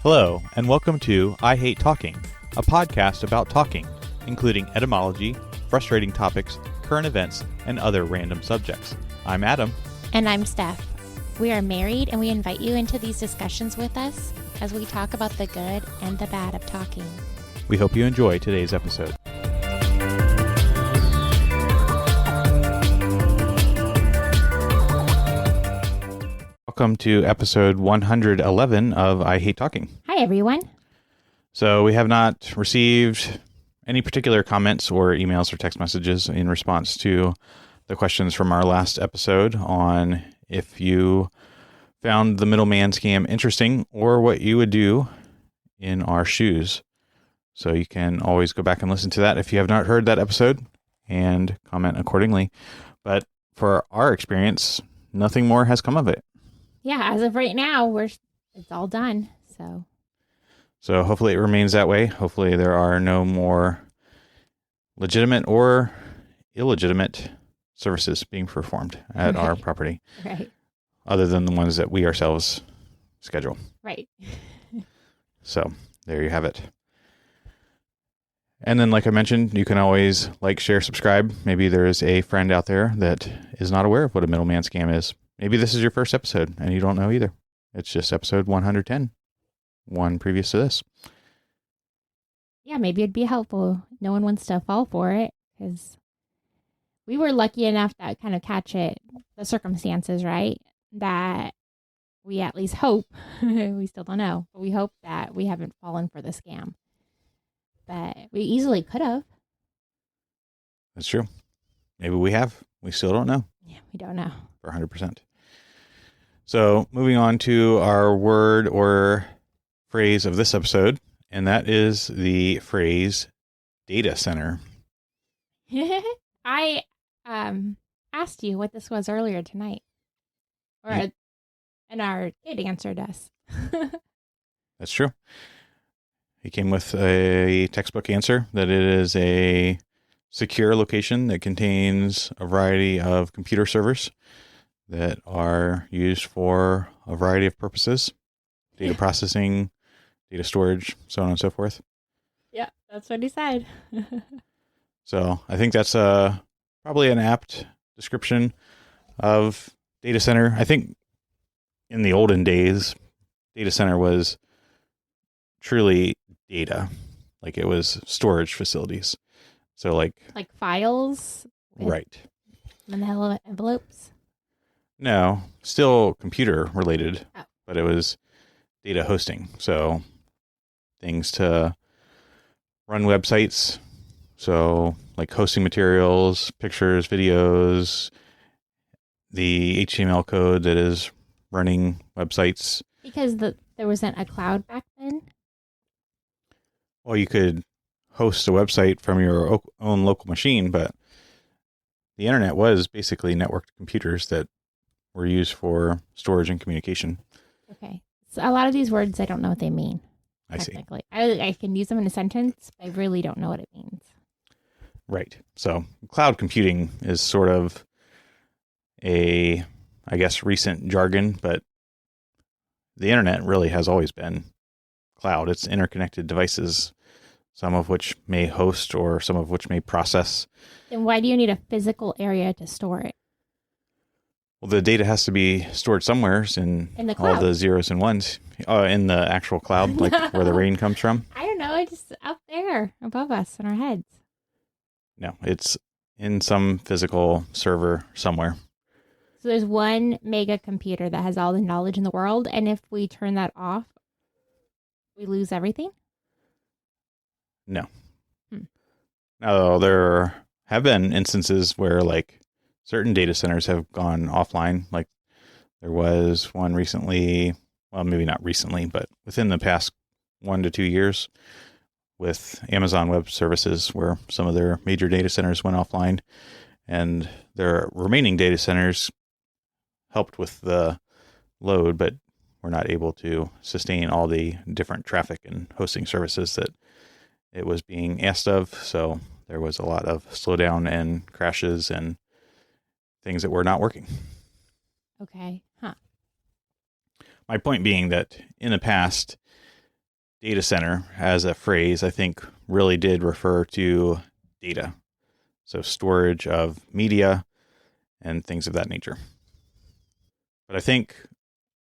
Hello, and welcome to I Hate Talking, a podcast about talking, including etymology, frustrating topics, current events, and other random subjects. I'm Adam. And I'm Steph. We are married, and we invite you into these discussions with us as we talk about the good and the bad of talking. We hope you enjoy today's episode. Welcome to episode 111 of I Hate Talking. Hi, everyone. So we have not received any particular comments or emails or text messages in response to the questions from our last episode on if you found the middleman scam interesting or what you would do in our shoes. So you can always go back and listen to that if you have not heard that episode and comment accordingly. But for our experience, nothing more has come of it. Yeah, as of right now, it's all done. So hopefully it remains that way. Hopefully there are no more legitimate or illegitimate services being performed at our property. Right. Other than the ones that we ourselves schedule. Right. So there you have it. And then, like I mentioned, you can always like, share, subscribe. Maybe there is a friend out there that is not aware of what a middleman scam is. Maybe this is your first episode and you don't know either. It's just episode 110, one previous to this. Yeah, maybe it'd be helpful. No one wants to fall for it because we were lucky enough to kind of catch it, the circumstances, right? That we at least hope, we still don't know, but we hope that we haven't fallen for the scam. But we easily could have. That's true. Maybe we have. We still don't know. Yeah, we don't know. For 100%. So moving on to our word or phrase of this episode, and that is the phrase data center. I asked you what this was earlier tonight. And our kid answered us. That's true. He came with a textbook answer that it is a secure location that contains a variety of computer servers that are used for a variety of purposes. Data processing, data storage, so on and so forth. Yeah, that's what he said. So I think that's probably an apt description of data center. I think in the olden days, data center was truly data. Like it was storage facilities. So like files? Right. Manila envelopes? No, still computer related, but it was data hosting. So things to run websites. So like hosting materials, pictures, videos, the HTML code that is running websites. Because there wasn't a cloud back then? Well, you could host a website from your own local machine, but the internet was basically networked computers that were used for storage and communication. Okay. So a lot of these words, I don't know what they mean. I see. I can use them in a sentence, but I really don't know what it means. Right. So cloud computing is sort of a, I guess, recent jargon, but the internet really has always been cloud. It's interconnected devices, some of which may host or some of which may process. Then why do you need a physical area to store it? Well, the data has to be stored somewhere in the cloud. All the zeros and ones. In the actual cloud, like where the rain comes from? I don't know. It's just up there above us in our heads. No, it's in some physical server somewhere. So there's one mega computer that has all the knowledge in the world, and if we turn that off, we lose everything? No. No, there have been instances where like certain data centers have gone offline. Like there was one recently, well, maybe not recently, but within the past 1 to 2 years with Amazon Web Services where some of their major data centers went offline and their remaining data centers helped with the load, but were not able to sustain all the different traffic and hosting services that it was being asked of. So there was a lot of slowdown and crashes and things that were not working. Okay. Huh. My point being that in the past, data center as a phrase, I think, really did refer to data. So storage of media and things of that nature. But I think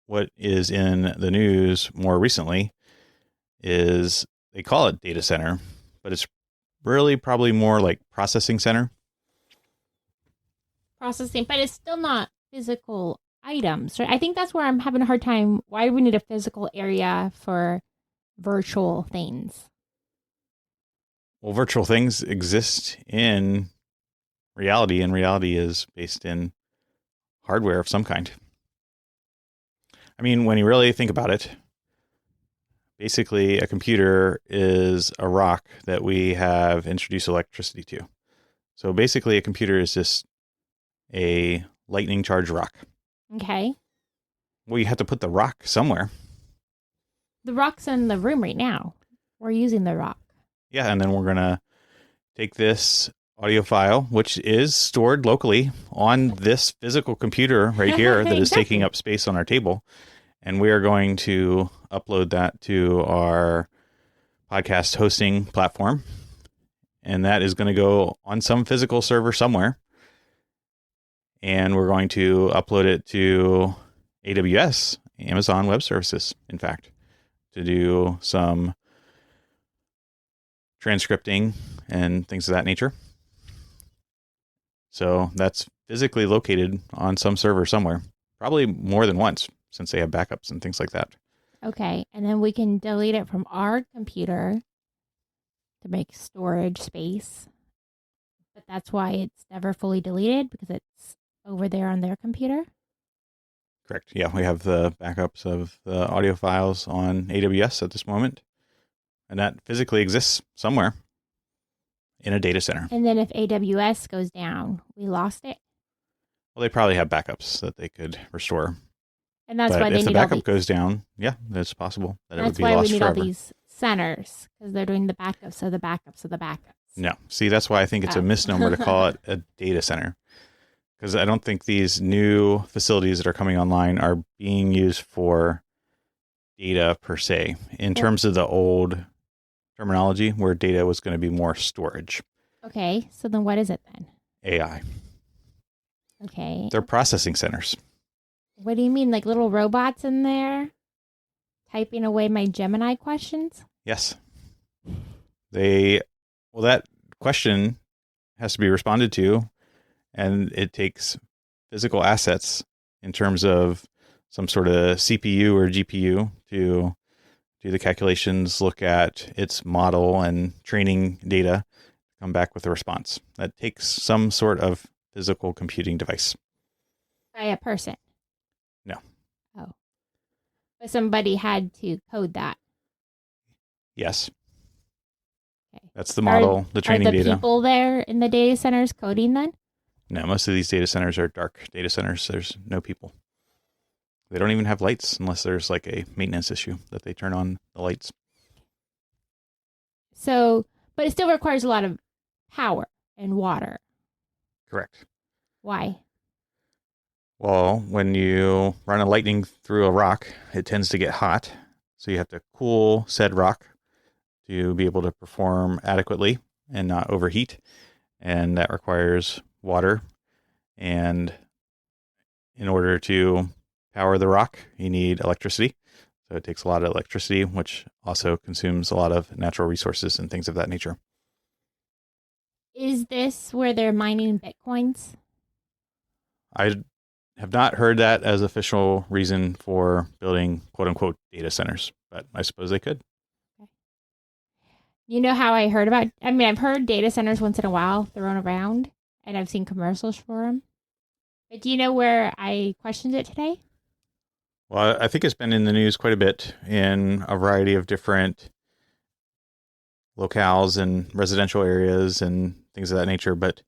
what is in the news more recently is they call it data center, but it's really probably more like processing center. Processing, but it's still not physical items, right? I think that's where I'm having a hard time. Why do we need a physical area for virtual things? Well, virtual things exist in reality, and reality is based in hardware of some kind. I mean, when you really think about it, basically a computer is a rock that we have introduced electricity to. So basically a computer is just a lightning charged rock. Okay. Well, you have to put the rock somewhere. The rock's in the room right now. We're using the rock. Yeah, and then we're going to take this audio file, which is stored locally on this physical computer right here that is taking up space on our table. And we are going to upload that to our podcast hosting platform. And that is going to go on some physical server somewhere. And we're going to upload it to AWS, Amazon Web Services, in fact, to do some transcripting and things of that nature. So that's physically located on some server somewhere, probably more than once, since they have backups and things like that. Okay. And then we can delete it from our computer to make storage space. But that's why it's never fully deleted, because it's over there on their computer. Correct. Yeah, we have the backups of the audio files on AWS at this moment. And that physically exists somewhere in a data center. And then if AWS goes down, we lost it. Well, they probably have backups that they could restore. And that's why they need all these. If the backup goes down, yeah, it's possible that it would be lost forever. That's why we need all these centers, because they're doing the backups of the backups of the backups. No. See, that's why I think it's a misnomer to call it a data center. Because I don't think these new facilities that are coming online are being used for data per se. In terms of the old terminology, where data was going to be more storage. Okay, so then what is it then? AI. Okay. They're processing centers. What do you mean, like little robots in there typing away my Gemini questions? Yes. Well, that question has to be responded to, and it takes physical assets in terms of some sort of CPU or GPU to do the calculations, look at its model and training data, come back with a response. That takes some sort of physical computing device. By a person? No. Oh. But somebody had to code that? Yes. Okay. That's the model, the training data. Are the people there in the data centers coding then? No, most of these data centers are dark data centers. There's no people. They don't even have lights unless there's like a maintenance issue that they turn on the lights. So, but it still requires a lot of power and water. Correct. Why? Well, when you run a lightning through a rock, it tends to get hot. So you have to cool said rock to be able to perform adequately and not overheat. And that requires water. And in order to power the rock, you need electricity. So it takes a lot of electricity, which also consumes a lot of natural resources and things of that nature. Is this where they're mining Bitcoins? I have not heard that as official reason for building quote unquote data centers, but I suppose they could. Okay. You know how I heard about, I've heard data centers once in a while thrown around, and I've seen commercials for them. But do you know where I questioned it today? Well, I think it's been in the news quite a bit in a variety of different locales and residential areas and things of that nature. But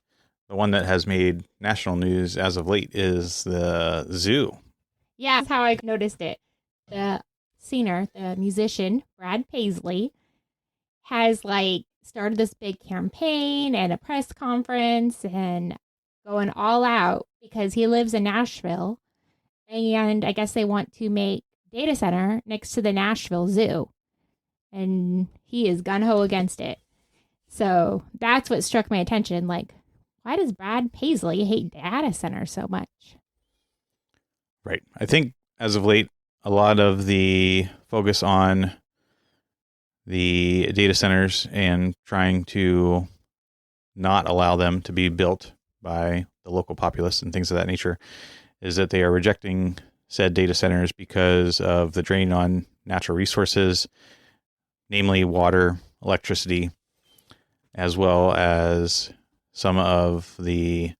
the one that has made national news as of late is the zoo. Yeah, that's how I noticed it. The singer, the musician, Brad Paisley, has started this big campaign and a press conference and going all out because he lives in Nashville. And I guess they want to make data center next to the Nashville Zoo. and he is gung-ho against it. So that's what struck my attention. Like, why does Brad Paisley hate data centers so much? Right. I think as of late, a lot of the focus on the data centers and trying to not allow them to be built by the local populace and things of that nature is that they are rejecting said data centers because of the drain on natural resources, namely water, electricity, as well as some of the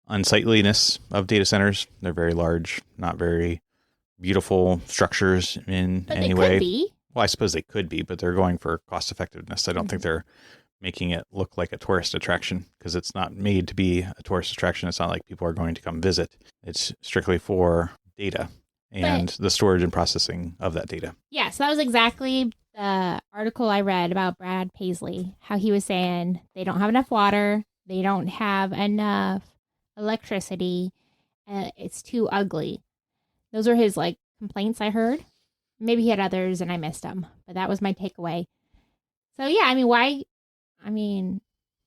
unsightliness of data centers. They're very large, not very beautiful structures in But any they way. could be. Well, I suppose they could be, but they're going for cost effectiveness. I don't think Mm-hmm. they're making it look like a tourist attraction because it's not made to be a tourist attraction. It's not like people are going to come visit. It's strictly for data and the storage and processing of that data. Yeah, so that was exactly the article I read about Brad Paisley, how he was saying they don't have enough water, they don't have enough electricity, it's too ugly. Those are his like complaints I heard. Maybe he had others and I missed them, but that was my takeaway. So yeah, I mean, why? I mean,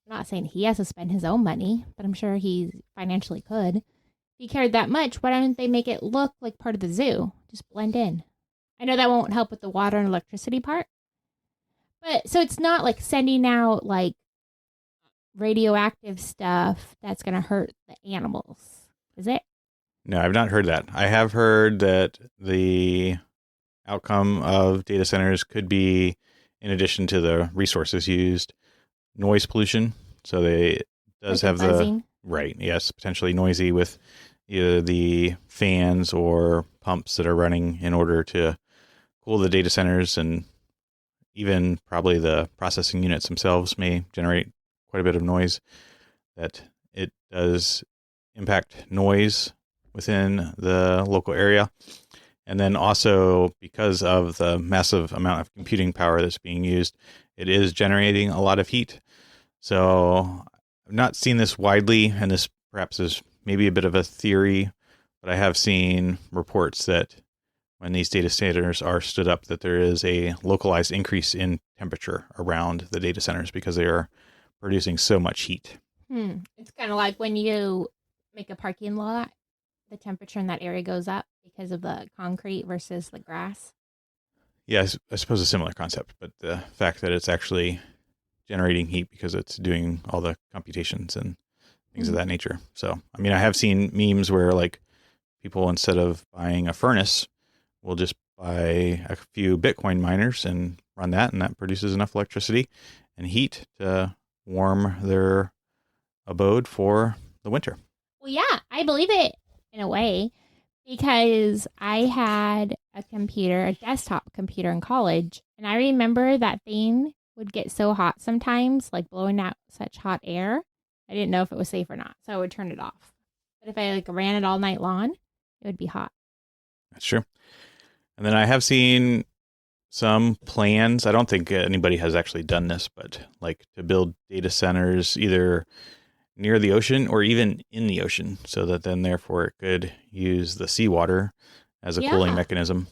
I'm not saying he has to spend his own money, but I'm sure he financially could. If he cared that much, why don't they make it look like part of the zoo? Just blend in. I know that won't help with the water and electricity part, but so it's not like sending out like radioactive stuff that's going to hurt the animals, is it? No, I've not heard that. I have heard that the outcome of data centers could be, in addition to the resources used, noise pollution. So they does Like have the buzzing. right, yes, potentially noisy with either the fans or pumps that are running in order to cool the data centers, and even probably the processing units themselves may generate quite a bit of noise. That it does impact noise within the local area. And then also, because of the massive amount of computing power that's being used, it is generating a lot of heat. So I've not seen this widely, and this perhaps is maybe a bit of a theory, but I have seen reports that when these data centers are stood up, that there is a localized increase in temperature around the data centers because they are producing so much heat. It's kind of like when you make a parking lot, the temperature in that area goes up because of the concrete versus the grass. Yeah, I suppose a similar concept, but the fact that it's actually generating heat because it's doing all the computations and things of that nature. So, I mean, I have seen memes where like people, instead of buying a furnace, will just buy a few Bitcoin miners and run that, and that produces enough electricity and heat to warm their abode for the winter. Well, yeah, I believe it in a way because I had a computer, a desktop computer in college, and I remember that thing would get so hot sometimes, like blowing out such hot air. I didn't know if it was safe or not, so I would turn it off. But if I like ran it all night long, it would be hot. That's true. And then I have seen some plans. I don't think anybody has actually done this, but like to build data centers either near the ocean or even in the ocean, so that then therefore it could use the seawater as a cooling mechanism.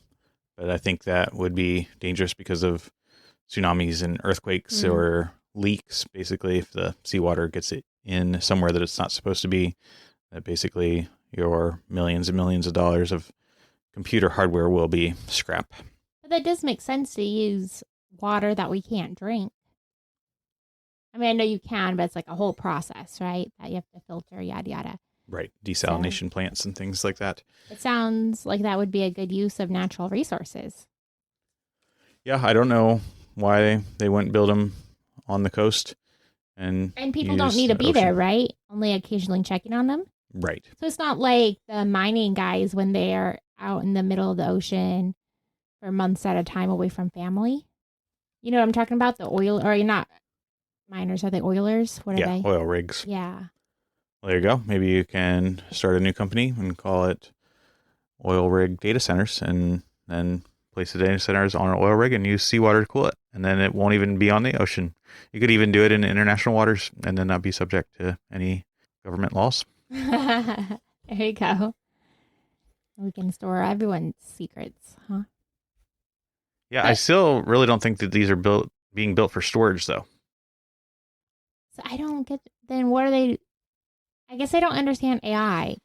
But I think that would be dangerous because of tsunamis and earthquakes or leaks. Basically, if the seawater gets it in somewhere that it's not supposed to be, that basically your millions and millions of dollars of computer hardware will be scrap. But that does make sense to use water that we can't drink. I mean, I know you can, but it's like a whole process, right? That you have to filter, yada, yada. Right. Desalination plants and things like that. It sounds like that would be a good use of natural resources. Yeah, I don't know why they wouldn't build them on the coast. And people don't need to be there, right? Only occasionally checking on them. Right. So it's not like the mining guys when they're out in the middle of the ocean for months at a time away from family. You know what I'm talking about? The oil, or you're not miners, are they oilers? What are they? Oil rigs. Yeah. Well, there you go. Maybe you can start a new company and call it Oil Rig Data Centers, and then place the data centers on an oil rig and use seawater to cool it. And then it won't even be on the ocean. You could even do it in international waters and then not be subject to any government laws. There you go. We can store everyone's secrets, huh? Yeah, I But still really don't think that these are being built for storage, though. so I don't get. Then what are they? I guess I don't understand AI.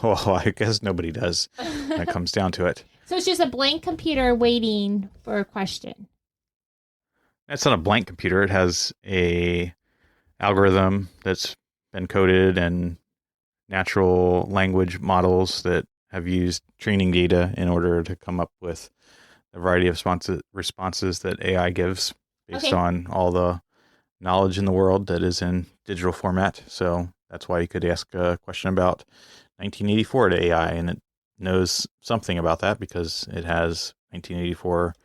Well, I guess nobody does when it comes down to it. So it's just a blank computer waiting for a question. It's not a blank computer. It has a algorithm that's been coded and natural language models that have used training data in order to come up with a variety of responses that AI gives based Okay. on all the knowledge in the world that is in digital format. So that's why you could ask a question about 1984 to AI, and it knows something about that because it has 1984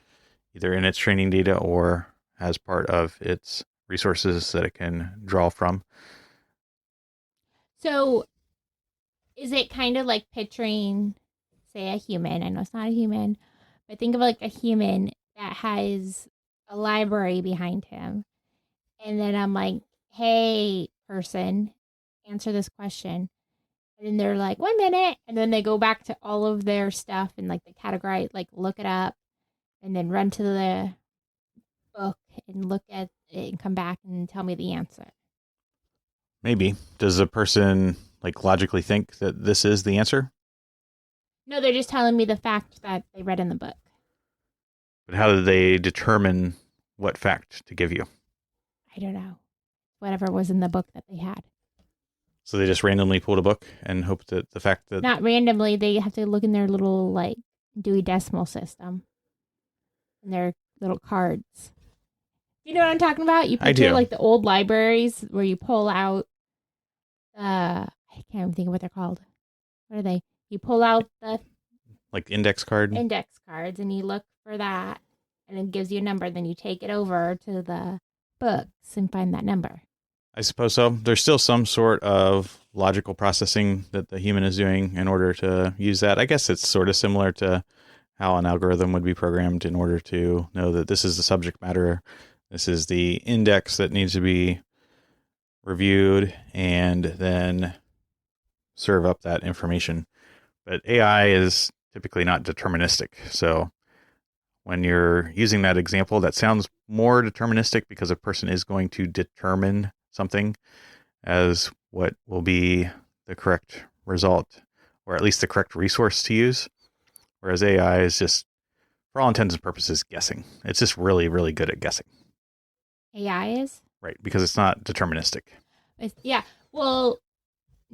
either in its training data or as part of its resources that it can draw from. So is it kind of like picturing, say, a human? I know it's not a human, but think of like a human that has a library behind him. And then I'm like, hey, person, answer this question. And then they're like, 1 minute. And then they go back to all of their stuff and like the category, like look it up and then run to the book and look at it and come back and tell me the answer. Maybe. Does a person like logically think that this is the answer? No, they're just telling me the fact that they read in the book. But how do they determine what fact to give you? I don't know. Whatever was in the book that they had. So they just randomly pulled a book and hope that the fact that Not randomly, they have to look in their little like Dewey Decimal System and their little cards. You know what I'm talking about? You I picture do. like the old libraries where you pull out I can't even think of what they're called. What are they? You pull out the Like index card. index cards and you look for that and it gives you a number. Then you take it over to the books and find that number. I suppose so. There's still some sort of logical processing that the human is doing in order to use that. I guess it's sort of similar to how an algorithm would be programmed in order to know that this is the subject matter, this is the index that needs to be reviewed, and then serve up that information. But AI is typically not deterministic. So when you're using that example, that sounds more deterministic because a person is going to determine something as what will be the correct result, or at least the correct resource to use. Whereas AI is just, for all intents and purposes, guessing. It's just really, really good at guessing. AI is? Right, because it's not deterministic. Yeah. Well,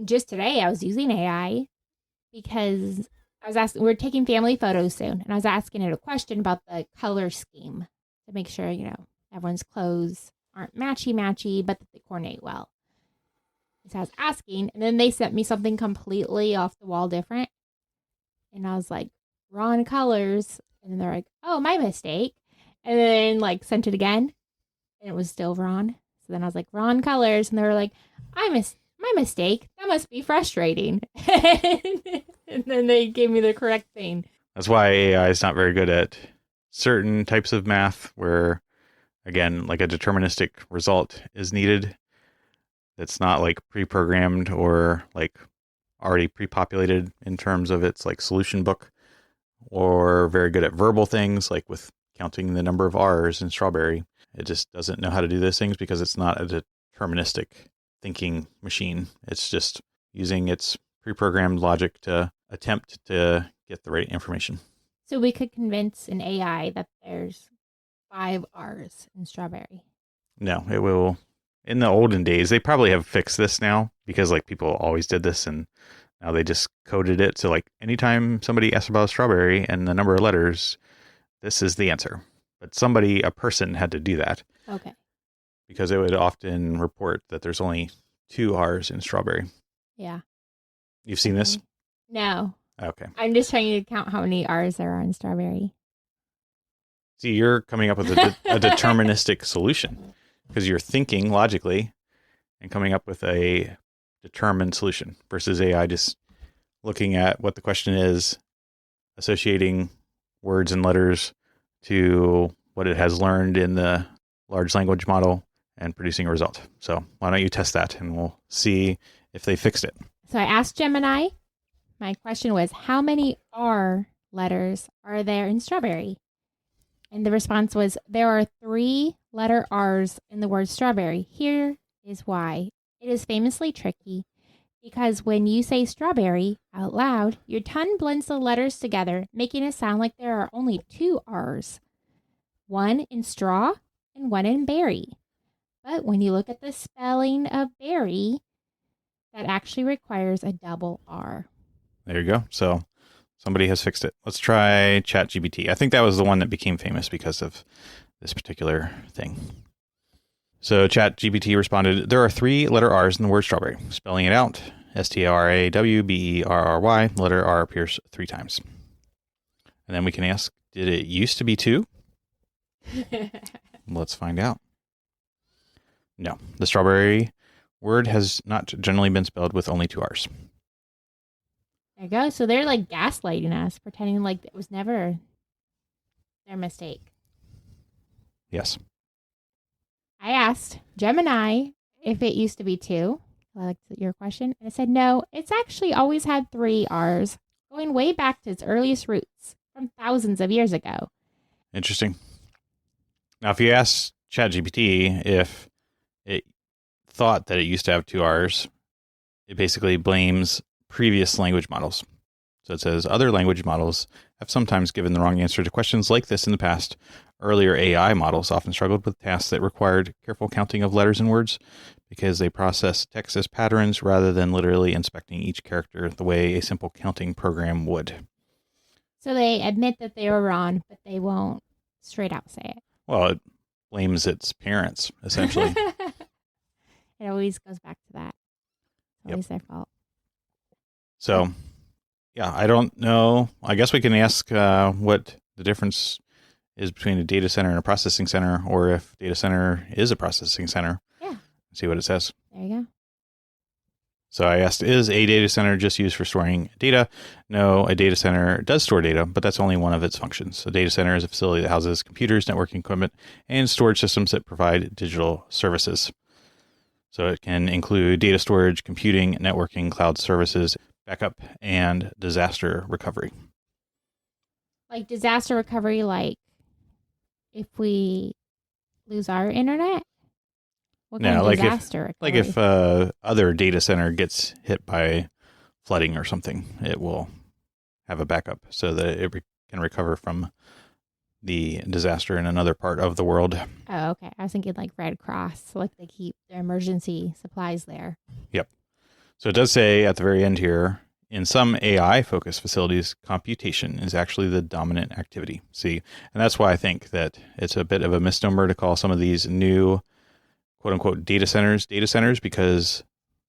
just today I was using AI because I was asking, we're taking family photos soon, and I was asking it a question about the color scheme to make sure, everyone's clothes aren't matchy, but that they coordinate well. So I was asking, and then they sent me something completely off the wall different. And I was like, wrong colors. And then they're like, oh, my mistake. And then sent it again, and it was still wrong. So then I was like, wrong colors. And they were like, my mistake. That must be frustrating. And then they gave me the correct thing. That's why AI is not very good at certain types of math where, again, like a deterministic result is needed. That's not like pre-programmed or like already pre-populated in terms of its like solution book, or very good at verbal things like with counting the number of R's in strawberry. It just doesn't know how to do those things because it's not a deterministic thinking machine. It's just using its pre-programmed logic to attempt to get the right information. So we could convince an AI that there's 5 R's in strawberry. No, it will. In the olden days, they probably have fixed this now because like people always did this, and now they just coded it so like anytime somebody asks about a strawberry and the number of letters, this is the answer. But a person had to do that. Okay. Because it would often report that there's only 2 R's in strawberry. Yeah. You've seen this? No. Okay. I'm just trying to count how many R's there are in strawberry. See, you're coming up with a deterministic solution because you're thinking logically and coming up with a determined solution versus AI just looking at what the question is, associating words and letters to what it has learned in the large language model and producing a result. So why don't you test that and we'll see if they fixed it. So I asked Gemini, my question was, how many R letters are there in strawberry? And the response was, there are 3 letter R's in the word strawberry. Here is why. It is famously tricky because when you say strawberry out loud, your tongue blends the letters together, making it sound like there are only 2 R's. One in straw and one in berry. But when you look at the spelling of berry, that actually requires a double R. There you go. So somebody has fixed it. Let's try ChatGPT. I think that was the one that became famous because of this particular thing. So ChatGPT responded, there are 3 letter R's in the word strawberry. Spelling it out, STRAWBERRY. The letter R appears 3 times. And then we can ask, did it used to be 2? Let's find out. No, the strawberry word has not generally been spelled with only 2 R's. There you go. So they're like gaslighting us, pretending like it was never their mistake. Yes. I asked Gemini if it used to be 2. I liked your question. And it said, no, it's actually always had 3 R's, going way back to its earliest roots from thousands of years ago. Interesting. Now, if you ask ChatGPT if it thought that it used to have 2 R's, it basically blames previous language models. So it says, other language models have sometimes given the wrong answer to questions like this in the past. Earlier AI models often struggled with tasks that required careful counting of letters and words because they process text as patterns rather than literally inspecting each character the way a simple counting program would. So they admit that they were wrong, but they won't straight out say it. Well, it blames its parents, essentially. It always goes back to that. It's always their fault. So, yeah, I don't know. I guess we can ask what the difference is between a data center and a processing center, or if data center is a processing center. Yeah. See what it says. There you go. So I asked, is a data center just used for storing data? No, a data center does store data, but that's only one of its functions. A data center is a facility that houses computers, networking equipment, and storage systems that provide digital services. So it can include data storage, computing, networking, cloud services, backup, and disaster recovery. Like disaster recovery, like if we lose our internet? What kind of disaster recovery? Like if other data center gets hit by flooding or something, it will have a backup so that it can recover from the disaster in another part of the world. Oh, okay. I was thinking like Red Cross, like they keep their emergency supplies there. Yep. So it does say at the very end here, in some AI-focused facilities, computation is actually the dominant activity. See, and that's why I think that it's a bit of a misnomer to call some of these new quote-unquote data centers, because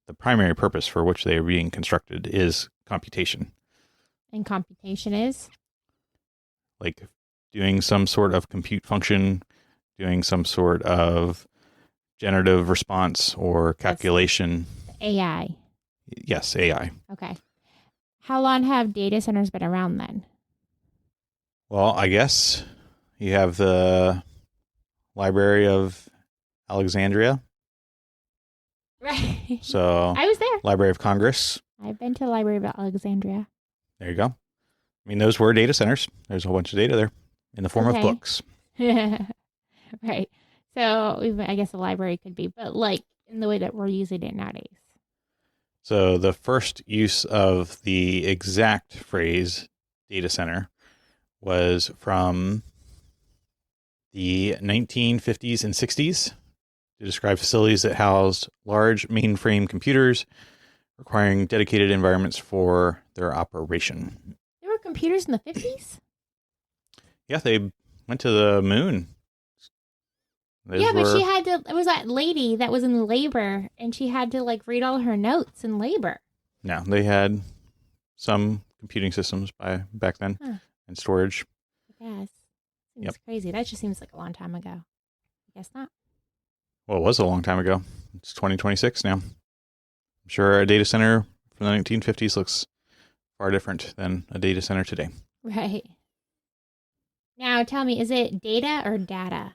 the primary purpose for which they are being constructed is computation. And computation is? Like doing some sort of compute function, doing some sort of generative response or calculation. That's AI. Yes, AI. Okay. How long have data centers been around then? Well, I guess you have the Library of Alexandria. Right. So I was there. Library of Congress. I've been to the Library of Alexandria. There you go. I mean, those were data centers. There's a whole bunch of data there in the form of books. Right. So I guess a library could be, but like in the way that we're using it nowadays. So the first use of the exact phrase data center was from the 1950s and 60s to describe facilities that housed large mainframe computers requiring dedicated environments for their operation. There were computers in the 50s? Yeah, they went to the moon. But she had to, it was that lady that was in labor and she had to like read all her notes in labor. No, they had some computing systems back then and storage. I guess. Seems crazy. That just seems like a long time ago. I guess not. Well, it was a long time ago. It's 2026 now. I'm sure a data center from the 1950s looks far different than a data center today. Right. Now, tell me, is it data or data?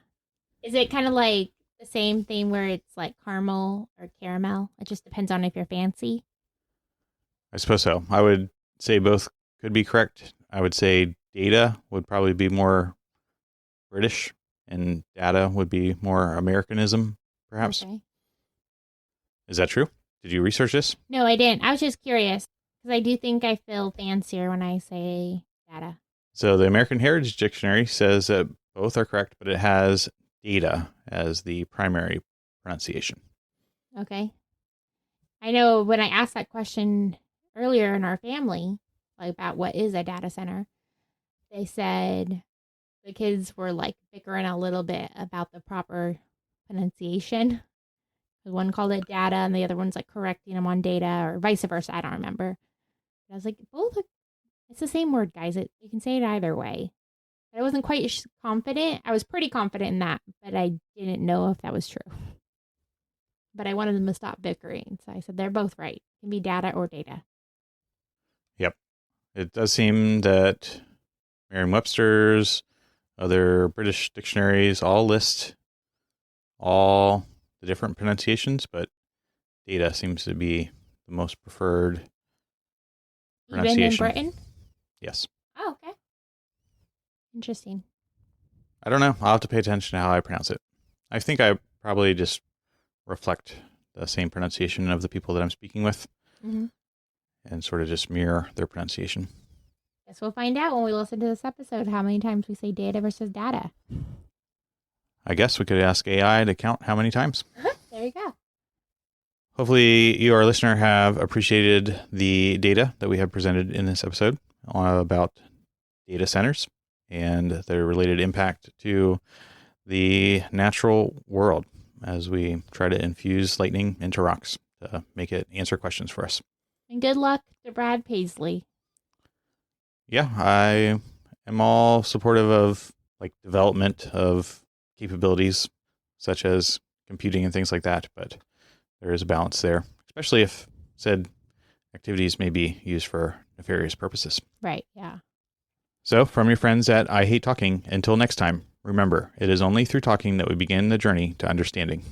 Is it kind of like the same thing where it's like caramel or caramel? It just depends on if you're fancy. I suppose so. I would say both could be correct. I would say data would probably be more British, and data would be more Americanism, perhaps. Okay. Is that true? Did you research this? No, I didn't. I was just curious because I do think I feel fancier when I say data. So the American Heritage Dictionary says that both are correct, but it has data as the primary pronunciation. Okay. I know when I asked that question earlier in our family, like about what is a data center, they said the kids were like bickering a little bit about the proper pronunciation. One called it data and the other one's like correcting them on data or vice versa. I don't remember. But I was like, both, it's the same word, guys. You can say it either way. But I wasn't quite confident. I was pretty confident in that, but I didn't know if that was true. But I wanted them to stop bickering. So I said, they're both right. It can be data or data. Yep. It does seem that Merriam-Webster's, other British dictionaries all list all the different pronunciations, but data seems to be the most preferred pronunciation. Even in Britain? Yes. Oh, okay. Interesting. I don't know. I'll have to pay attention to how I pronounce it. I think I probably just reflect the same pronunciation of the people that I'm speaking with and sort of just mirror their pronunciation. Guess we'll find out when we listen to this episode how many times we say data versus data. I guess we could ask AI to count how many times. There you go. Hopefully you, our listener, have appreciated the data that we have presented in this episode about data centers and their related impact to the natural world as we try to infuse lightning into rocks to make it answer questions for us. And good luck to Brad Paisley. Yeah, I am all supportive of like development of capabilities such as computing and things like that, but there is a balance there, especially if said activities may be used for nefarious purposes. Right, yeah. So, from your friends at I Hate Talking, until next time, remember, it is only through talking that we begin the journey to understanding.